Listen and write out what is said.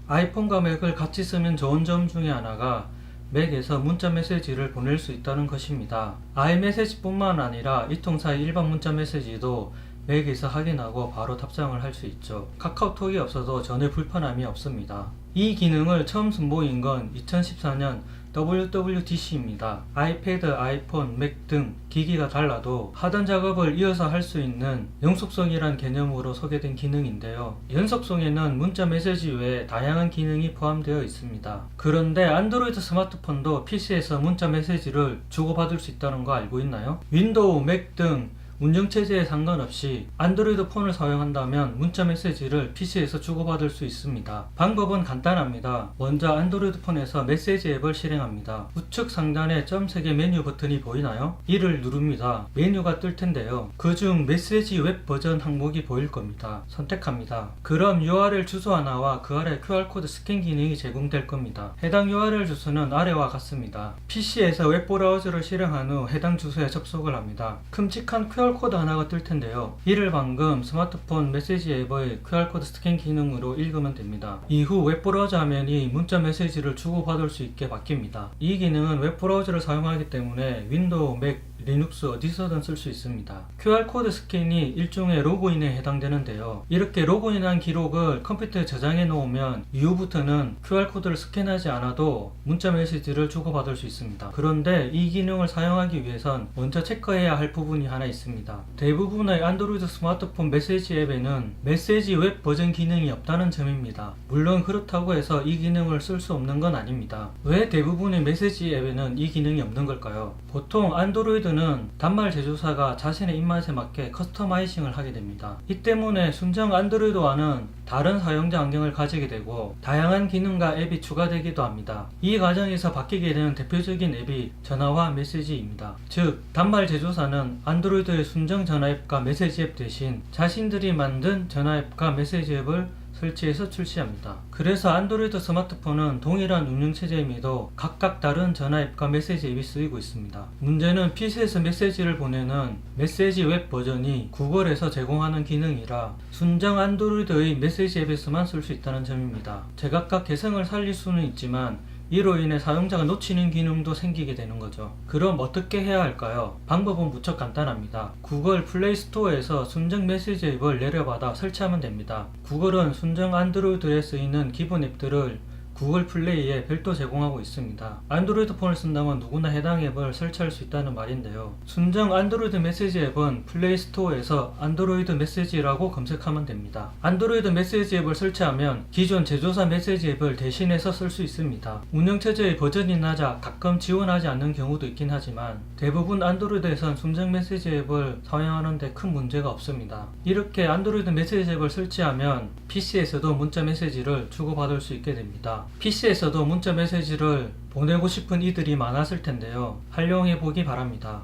아이폰과 맥을 같이 쓰면 좋은 점 중에 하나가 맥에서 문자 메시지를 보낼 수 있다는 것입니다. 아이메시지뿐만 아니라 이통사의 일반 문자 메시지도 맥에서 확인하고 바로 답장을 할 수 있죠. 카카오톡이 없어도 전혀 불편함이 없습니다. 이 기능을 처음 선보인 건 2014년 WWDC입니다. 아이패드, 아이폰, 맥 등 기기가 달라도 하던 작업을 이어서 할 수 있는 연속성이란 개념으로 소개된 기능인데요. 연속성에는 문자 메시지 외에 다양한 기능이 포함되어 있습니다. 그런데 안드로이드 스마트폰도 PC에서 문자 메시지를 주고받을 수 있다는 거 알고 있나요? 윈도우, 맥 등 운영체제에 상관없이 안드로이드 폰을 사용한다면 문자 메시지를 PC에서 주고받을 수 있습니다. 방법은 간단합니다. 먼저 안드로이드 폰에서 메시지 앱을 실행합니다. 우측 상단에 점 3개 메뉴 버튼이 보이나요? 이를 누릅니다. 메뉴가 뜰 텐데요. 그중 메시지 웹 버전 항목이 보일 겁니다. 선택합니다. 그럼 URL 주소 하나와 그 아래 QR코드 스캔 기능이 제공될 겁니다. 해당 URL 주소는 아래와 같습니다. PC에서 웹브라우저를 실행한 후 해당 주소에 접속을 합니다. 큼직한 QR코드 하나가 뜰 텐데요. 이를 방금 스마트폰 메시지 앱의 QR코드 스캔 기능으로 읽으면 됩니다. 이후 웹브라우저 화면이 문자 메시지를 주고받을 수 있게 바뀝니다. 이 기능은 웹브라우저를 사용하기 때문에 윈도우, 맥, 리눅스 어디서든 쓸 수 있습니다. QR코드 스캔이 일종의 로그인에 해당되는데요. 이렇게 로그인한 기록을 컴퓨터에 저장해 놓으면 이후부터는 QR코드를 스캔하지 않아도 문자 메시지를 주고받을 수 있습니다. 그런데 이 기능을 사용하기 위해선 먼저 체크해야 할 부분이 하나 있습니다. 대부분의 안드로이드 스마트폰 메시지 앱에는 메시지 웹 버전 기능이 없다는 점입니다. 물론 그렇다고 해서 이 기능을 쓸 수 없는 건 아닙니다. 왜 대부분의 메시지 앱에는 이 기능이 없는 걸까요? 보통 안드로이드는 단말 제조사가 자신의 입맛에 맞게 커스터마이징을 하게 됩니다. 이 때문에 순정 안드로이드와는 다른 사용자 환경을 가지게 되고 다양한 기능과 앱이 추가되기도 합니다. 이 과정에서 바뀌게 되는 대표적인 앱이 전화와 메시지입니다. 즉, 단말 제조사는 안드로이드의 순정 전화 앱과 메시지 앱 대신 자신들이 만든 전화 앱과 메시지 앱을 설치해서 출시합니다. 그래서 안드로이드 스마트폰은 동일한 운영체제임에도 각각 다른 전화 앱과 메시지 앱이 쓰이고 있습니다. 문제는 PC에서 메시지를 보내는 메시지 웹 버전이 구글에서 제공하는 기능이라 순정 안드로이드의 메시지 앱에서만 쓸 수 있다는 점입니다. 제각각 개성을 살릴 수는 있지만 이로 인해 사용자가 놓치는 기능도 생기게 되는 거죠. 그럼 어떻게 해야 할까요? 방법은 무척 간단합니다. 구글 플레이 스토어에서 순정 메시지 앱을 내려받아 설치하면 됩니다. 구글은 순정 안드로이드에 쓰이는 기본 앱들을 구글 플레이에 별도 제공하고 있습니다. 안드로이드 폰을 쓴다면 누구나 해당 앱을 설치할 수 있다는 말인데요. 순정 안드로이드 메시지 앱은 플레이 스토어에서 안드로이드 메시지라고 검색하면 됩니다. 안드로이드 메시지 앱을 설치하면 기존 제조사 메시지 앱을 대신해서 쓸 수 있습니다. 운영체제의 버전이 낮아 가끔 지원하지 않는 경우도 있긴 하지만 대부분 안드로이드에선 순정 메시지 앱을 사용하는데 큰 문제가 없습니다. 이렇게 안드로이드 메시지 앱을 설치하면 PC에서도 문자 메시지를 주고받을 수 있게 됩니다. PC에서도 문자 메시지를 보내고 싶은 이들이 많았을 텐데요. 활용해 보기 바랍니다.